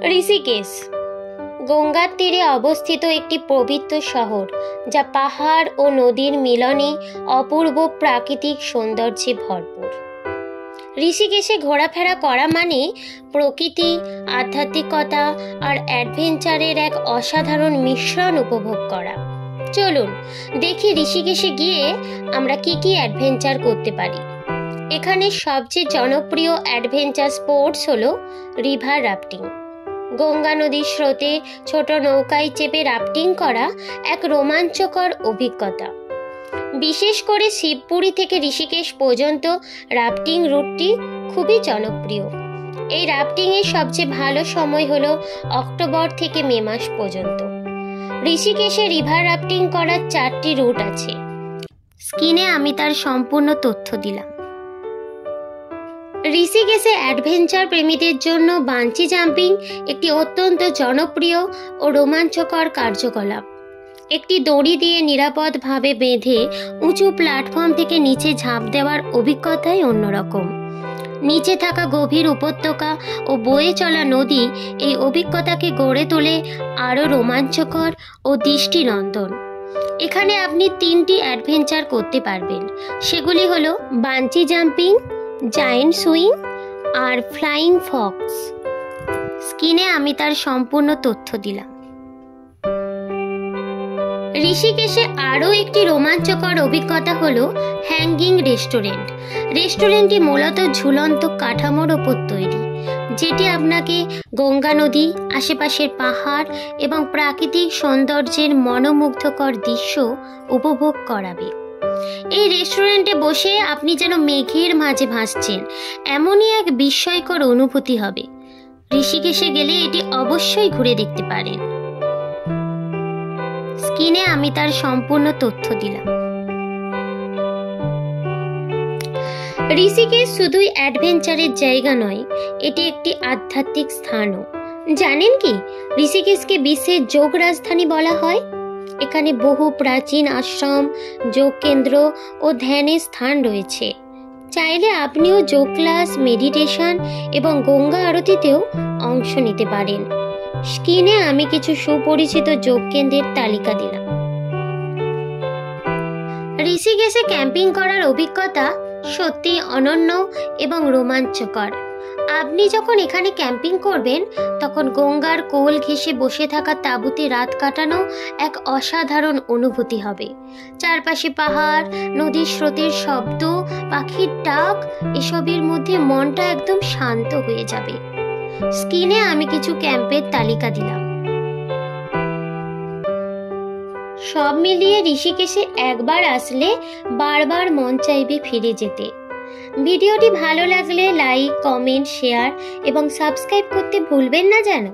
ঋষিকেশ গঙ্গার তীরে অবস্থিত একটি পবিত্র শহর, যা পাহাড় ও নদীর মিলনে অপূর্ব প্রাকৃতিক সৌন্দর্যে ভরপুর। ঋষিকেশে ঘোরাফেরা করা মানে প্রকৃতি, আধ্যাত্মিকতা আর অ্যাডভেঞ্চারের এক অসাধারণ মিশ্রণ উপভোগ করা। চলুন দেখি ঋষিকেশে গিয়ে আমরা কি কি অ্যাডভেঞ্চার করতে পারি। এখানে সবচেয়ে জনপ্রিয় অ্যাডভেঞ্চার স্পোর্টস হলো রিভার রাফটিং। গঙ্গা নদীর স্রোতে ছোট নৌকায় চেপে রাফটিং করা এক রোমাঞ্চকর অভিজ্ঞতা। বিশেষ করে শিবপুরি থেকে ঋষিকেশ পর্যন্ত রাফটিং রুটটি খুবই জনপ্রিয়। এই রাফটিংয়ের সবচেয়ে ভালো সময় হলো অক্টোবর থেকে মে মাস পর্যন্ত। ঋষিকেশে রিভার রাফটিং করার 4টি রুট আছে। স্ক্রিনে আমি তার সম্পূর্ণ তথ্য দিলাম। ঋষিকেশে অ্যাডভেঞ্চার প্রেমীদের জন্য বাঞ্জি জাম্পিং একটি অত্যন্ত জনপ্রিয় ও রোমাঞ্চকর কার্যকলাপ। একটি দড়ি দিয়ে নিরাপদভাবে বেঁধে উঁচু প্ল্যাটফর্ম থেকে নিচে ঝাঁপ দেওয়ার অভিজ্ঞতাই অন্যরকম। নিচে থাকা গভীর উপত্যকা ও বয়ে চলা নদী এই অভিজ্ঞতাকে গড়ে তোলে আরও রোমাঞ্চকর ও দৃষ্টিনন্দন। এখানে আপনি 3টি অ্যাডভেঞ্চার করতে পারবেন। সেগুলি হলো bungee jumping, giant swing are flying Fox. স্ক্রিনে আমি তার সম্পূর্ণ তথ্য দিলাম। ঋষিকেশে আরও একটি রোমাঞ্চকর অভিজ্ঞতা হলো হ্যাঙ্গিং রেস্টুরেন্ট। রেস্টুরেন্টটি মূলত ঝুলন্ত কাঠামোর ওপর তৈরি, যেটি আপনাকে গঙ্গা নদী, আশেপাশের পাহাড় এবং প্রাকৃতিক সৌন্দর্যের মনোমুগ্ধকর দৃশ্য উপভোগ করাবে। এই রেস্টুরেন্টে বসে আপনি যেন মেঘের মাঝে ভাসছেন, এমনই এক বিস্ময়কর অনুভূতি হবে। ঋষিকেশে গেলে এটি অবশ্যই ঘুরে দেখতে পারেন। স্ক্রিনে আমি তার সম্পূর্ণ তথ্য দিলাম। ঋষিকেশ শুধুই অ্যাডভেঞ্চারের জায়গা নয়, এটি একটি আধ্যাত্মিক স্থানও। জানেন কি, ঋষিকেশকে বিশ্বের যোগ রাজধানী বলা হয়। এখানে বহু প্রাচীন আশ্রম, যোগ কেন্দ্র ও ধ্যানের স্থান রয়েছে। চাইলে আপনিও যোগ ক্লাস, মেডিটেশন এবং গঙ্গা আরতিতেও অংশ নিতে পারেন। স্ক্রিনে আমি কিছু সুপরিচিত যোগ কেন্দ্রের তালিকা দিলাম। ঋষিকেশে ক্যাম্পিং করার অভিজ্ঞতা সত্যি অনন্য এবং রোমাঞ্চকর। আপনি যখন এখানে ক্যাম্পিং করবেন, তখন গঙ্গার কোল ঘেঁষে বসে থাকা তাঁবুতে রাত কাটানো এক অসাধারণ অনুভূতি হবে। চারপাশে পাহাড়, নদীর স্রোতের শব্দ, পাখির ডাক, এসবের মধ্যে মনটা একদম শান্ত হয়ে যাবে। স্ক্রিনে আমি কিছু ক্যাম্পের তালিকা দিলাম। সব মিলিয়ে ঋষিকেশে একবার আসলে বারবার মন চাইবে ফিরে যেতে। ভিডিওটি ভালো লাগলে লাইক, কমেন্ট, শেয়ার এবং সাবস্ক্রাইব করতে ভুলবেন না যেন।